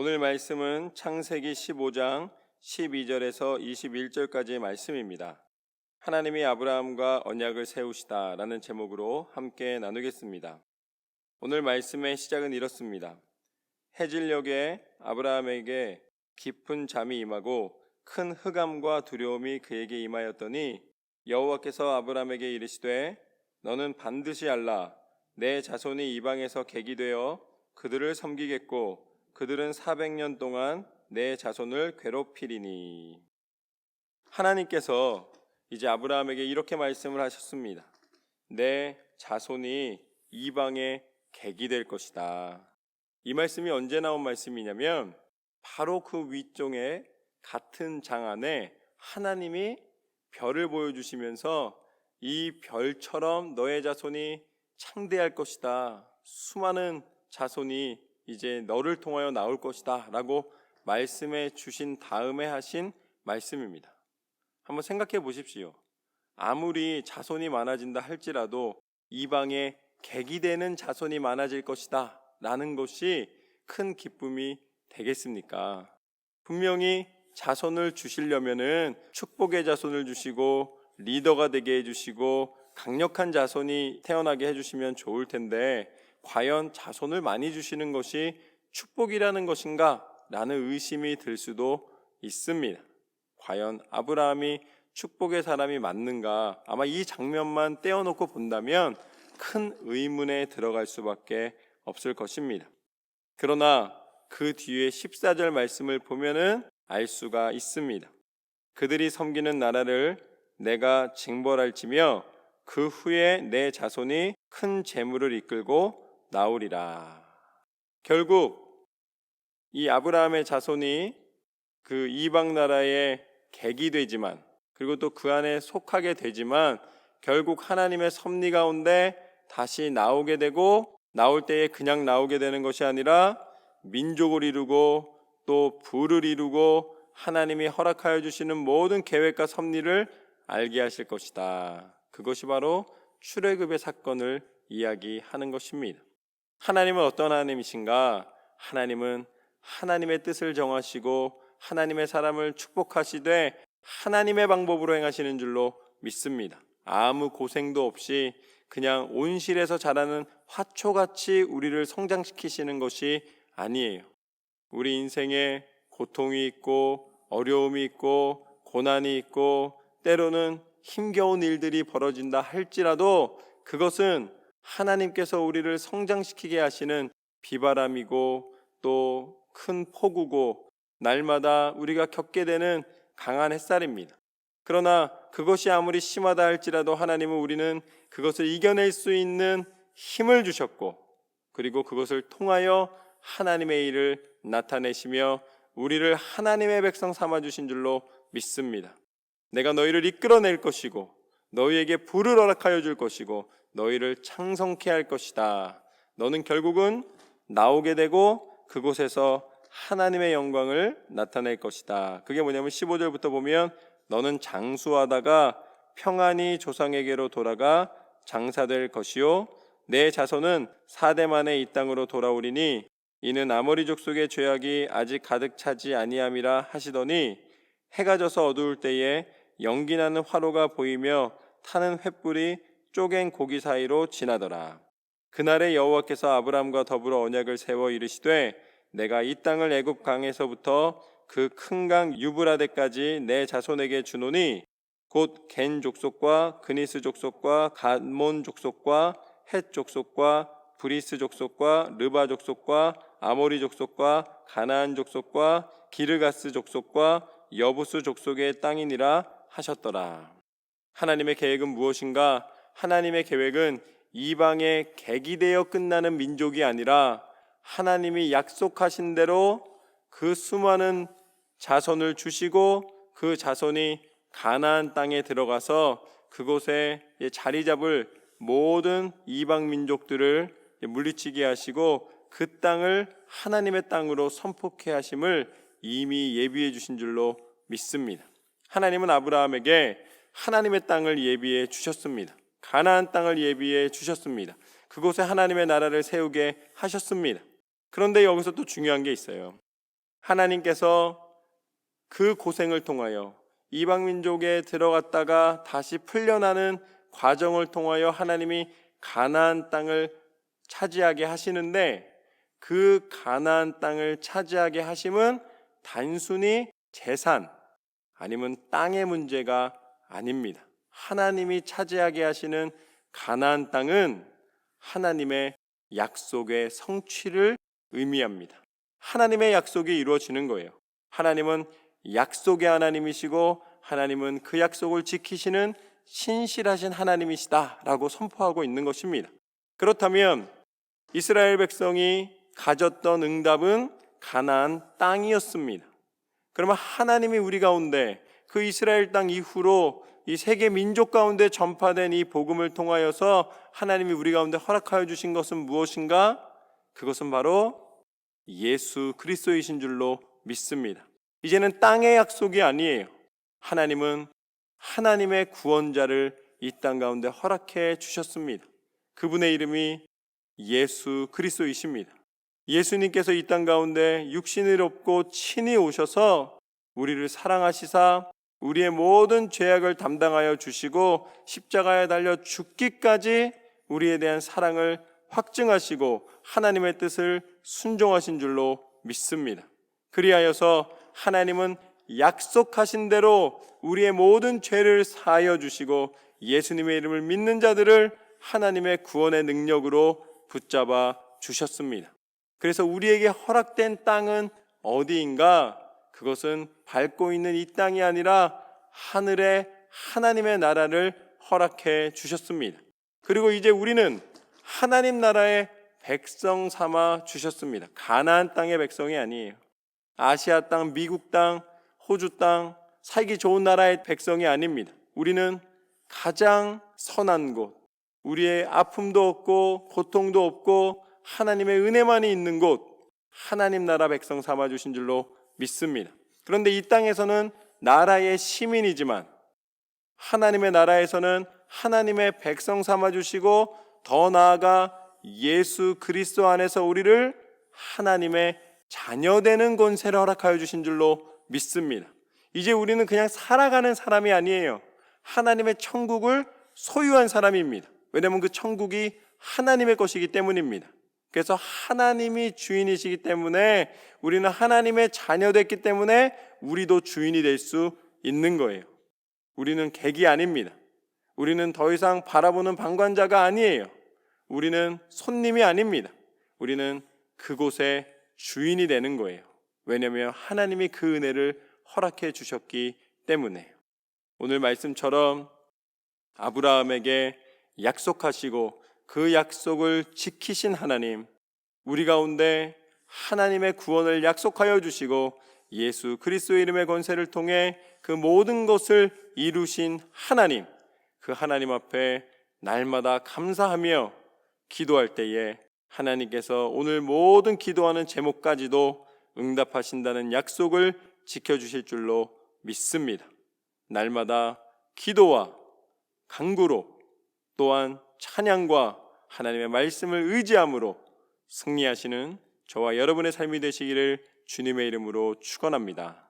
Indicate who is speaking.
Speaker 1: 오늘 말씀은 창세기 15장 12절에서 21절까지의 말씀입니다. 하나님이 아브라함과 언약을 세우시다 라는 제목으로 함께 나누겠습니다. 오늘 말씀의 시작은 이렇습니다. 해질녘에 아브라함에게 깊은 잠이 임하고 큰 흑암과 두려움이 그에게 임하였더니 여호와께서 아브라함에게 이르시되 너는 반드시 알라. 내 자손이 이방에서 객이 되어 그들을 섬기겠고 그들은 400년 동안 내 자손을 괴롭히리니. 하나님께서 이제 아브라함에게 이렇게 말씀을 하셨습니다. 내 자손이 이방의 객이 될 것이다. 이 말씀이 언제 나온 말씀이냐면 바로 그 위쪽에 같은 장 안에 하나님이 별을 보여주시면서 이 별처럼 너의 자손이 창대할 것이다. 수많은 자손이 이제 너를 통하여 나올 것이다 라고 말씀해 주신 다음에 하신 말씀입니다. 한번 생각해 보십시오. 아무리 자손이 많아진다 할지라도 이방에 객이 되는 자손이 많아질 것이다 라는 것이 큰 기쁨이 되겠습니까? 분명히 자손을 주시려면은 축복의 자손을 주시고 리더가 되게 해주시고 강력한 자손이 태어나게 해주시면 좋을 텐데 과연 자손을 많이 주시는 것이 축복이라는 것인가? 라는 의심이 들 수도 있습니다. 과연 아브라함이 축복의 사람이 맞는가? 아마 이 장면만 떼어놓고 본다면 큰 의문에 들어갈 수밖에 없을 것입니다. 그러나 그 뒤에 14절 말씀을 보면은 알 수가 있습니다. 그들이 섬기는 나라를 내가 징벌할지며 그 후에 내 자손이 큰 재물을 이끌고 나오리라. 결국 이 아브라함의 자손이 그 이방 나라의 객이 되지만 그리고 또 그 안에 속하게 되지만 결국 하나님의 섭리 가운데 다시 나오게 되고 나올 때에 그냥 나오게 되는 것이 아니라 민족을 이루고 또 부를 이루고 하나님이 허락하여 주시는 모든 계획과 섭리를 알게 하실 것이다. 그것이 바로 출애굽의 사건을 이야기하는 것입니다. 하나님은 어떤 하나님이신가? 하나님은 하나님의 뜻을 정하시고 하나님의 사람을 축복하시되 하나님의 방법으로 행하시는 줄로 믿습니다. 아무 고생도 없이 그냥 온실에서 자라는 화초같이 우리를 성장시키시는 것이 아니에요. 우리 인생에 고통이 있고 어려움이 있고 고난이 있고 때로는 힘겨운 일들이 벌어진다 할지라도 그것은 하나님께서 우리를 성장시키게 하시는 비바람이고 또 큰 폭우고 날마다 우리가 겪게 되는 강한 햇살입니다. 그러나 그것이 아무리 심하다 할지라도 하나님은 우리는 그것을 이겨낼 수 있는 힘을 주셨고 그리고 그것을 통하여 하나님의 일을 나타내시며 우리를 하나님의 백성 삼아주신 줄로 믿습니다. 내가 너희를 이끌어낼 것이고 너희에게 부를 허락하여 줄 것이고 너희를 창성케 할 것이다. 너는 결국은 나오게 되고 그곳에서 하나님의 영광을 나타낼 것이다. 그게 뭐냐면 15절부터 보면 너는 장수하다가 평안히 조상에게로 돌아가 장사될 것이요 내 자손은 4대 만에 이 땅으로 돌아오리니 이는 아모리 족속의 죄악이 아직 가득 차지 아니함이라 하시더니 해가 져서 어두울 때에 연기나는 화로가 보이며 타는 횃불이 쪼갠 고기 사이로 지나더라. 그날에 여호와께서 아브라함과 더불어 언약을 세워 이르시되 내가 이 땅을 애굽 강에서부터 그 큰 강 유브라데까지 내 자손에게 주노니 곧 겐 족속과 그니스 족속과 갓몬 족속과 헷 족속과 브리스 족속과 르바 족속과 아모리 족속과 가나안 족속과 기르가스 족속과 여부스 족속의 땅이니라 하셨더라. 하나님의 계획은 무엇인가? 하나님의 계획은 이방의 객이 되어 끝나는 민족이 아니라 하나님이 약속하신 대로 그 수많은 자손을 주시고 그 자손이 가나안 땅에 들어가서 그곳에 자리 잡을 모든 이방 민족들을 물리치게 하시고 그 땅을 하나님의 땅으로 선포케 하심을 이미 예비해 주신 줄로 믿습니다. 하나님은 아브라함에게 하나님의 땅을 예비해 주셨습니다. 가나안 땅을 예비해 주셨습니다. 그곳에 하나님의 나라를 세우게 하셨습니다. 그런데 여기서 또 중요한 게 있어요. 하나님께서 그 고생을 통하여 이방 민족에 들어갔다가 다시 풀려나는 과정을 통하여 하나님이 가나안 땅을 차지하게 하시는데, 그 가나안 땅을 차지하게 하심은 단순히 재산 아니면 땅의 문제가 아닙니다. 하나님이 차지하게 하시는 가나안 땅은 하나님의 약속의 성취를 의미합니다. 하나님의 약속이 이루어지는 거예요. 하나님은 약속의 하나님이시고 하나님은 그 약속을 지키시는 신실하신 하나님이시다라고 선포하고 있는 것입니다. 그렇다면 이스라엘 백성이 가졌던 응답은 가나안 땅이었습니다. 그러면 하나님이 우리 가운데 그 이스라엘 땅 이후로 이 세계 민족 가운데 전파된 이 복음을 통하여서 하나님이 우리 가운데 허락하여 주신 것은 무엇인가? 그것은 바로 예수 그리스도이신 줄로 믿습니다. 이제는 땅의 약속이 아니에요. 하나님은 하나님의 구원자를 이 땅 가운데 허락해 주셨습니다. 그분의 이름이 예수 그리스도이십니다. 예수님께서 이 땅 가운데 육신을 입고 친히 오셔서 우리를 사랑하시사 우리의 모든 죄악을 담당하여 주시고 십자가에 달려 죽기까지 우리에 대한 사랑을 확증하시고 하나님의 뜻을 순종하신 줄로 믿습니다. 그리하여서 하나님은 약속하신 대로 우리의 모든 죄를 사하여 주시고 예수님의 이름을 믿는 자들을 하나님의 구원의 능력으로 붙잡아 주셨습니다. 그래서 우리에게 허락된 땅은 어디인가? 그것은 밟고 있는 이 땅이 아니라 하늘의 하나님의 나라를 허락해 주셨습니다. 그리고 이제 우리는 하나님 나라의 백성 삼아 주셨습니다. 가나안 땅의 백성이 아니에요. 아시아 땅, 미국 땅, 호주 땅, 살기 좋은 나라의 백성이 아닙니다. 우리는 가장 선한 곳, 우리의 아픔도 없고 고통도 없고 하나님의 은혜만이 있는 곳, 하나님 나라 백성 삼아 주신 줄로 믿습니다. 그런데 이 땅에서는 나라의 시민이지만 하나님의 나라에서는 하나님의 백성 삼아 주시고 더 나아가 예수 그리스도 안에서 우리를 하나님의 자녀되는 권세를 허락하여 주신 줄로 믿습니다. 이제 우리는 그냥 살아가는 사람이 아니에요. 하나님의 천국을 소유한 사람입니다. 왜냐하면 그 천국이 하나님의 것이기 때문입니다. 그래서 하나님이 주인이시기 때문에 우리는 하나님의 자녀됐기 때문에 우리도 주인이 될 수 있는 거예요. 우리는 객이 아닙니다. 우리는 더 이상 바라보는 방관자가 아니에요. 우리는 손님이 아닙니다. 우리는 그곳의 주인이 되는 거예요. 왜냐하면 하나님이 그 은혜를 허락해 주셨기 때문에. 오늘 말씀처럼 아브라함에게 약속하시고 그 약속을 지키신 하나님, 우리 가운데 하나님의 구원을 약속하여 주시고 예수 그리스도의 이름의 권세를 통해 그 모든 것을 이루신 하나님, 그 하나님 앞에 날마다 감사하며 기도할 때에 하나님께서 오늘 모든 기도하는 제목까지도 응답하신다는 약속을 지켜주실 줄로 믿습니다. 날마다 기도와 간구로 또한 찬양과 하나님의 말씀을 의지함으로 승리하시는 저와 여러분의 삶이 되시기를 주님의 이름으로 축원합니다.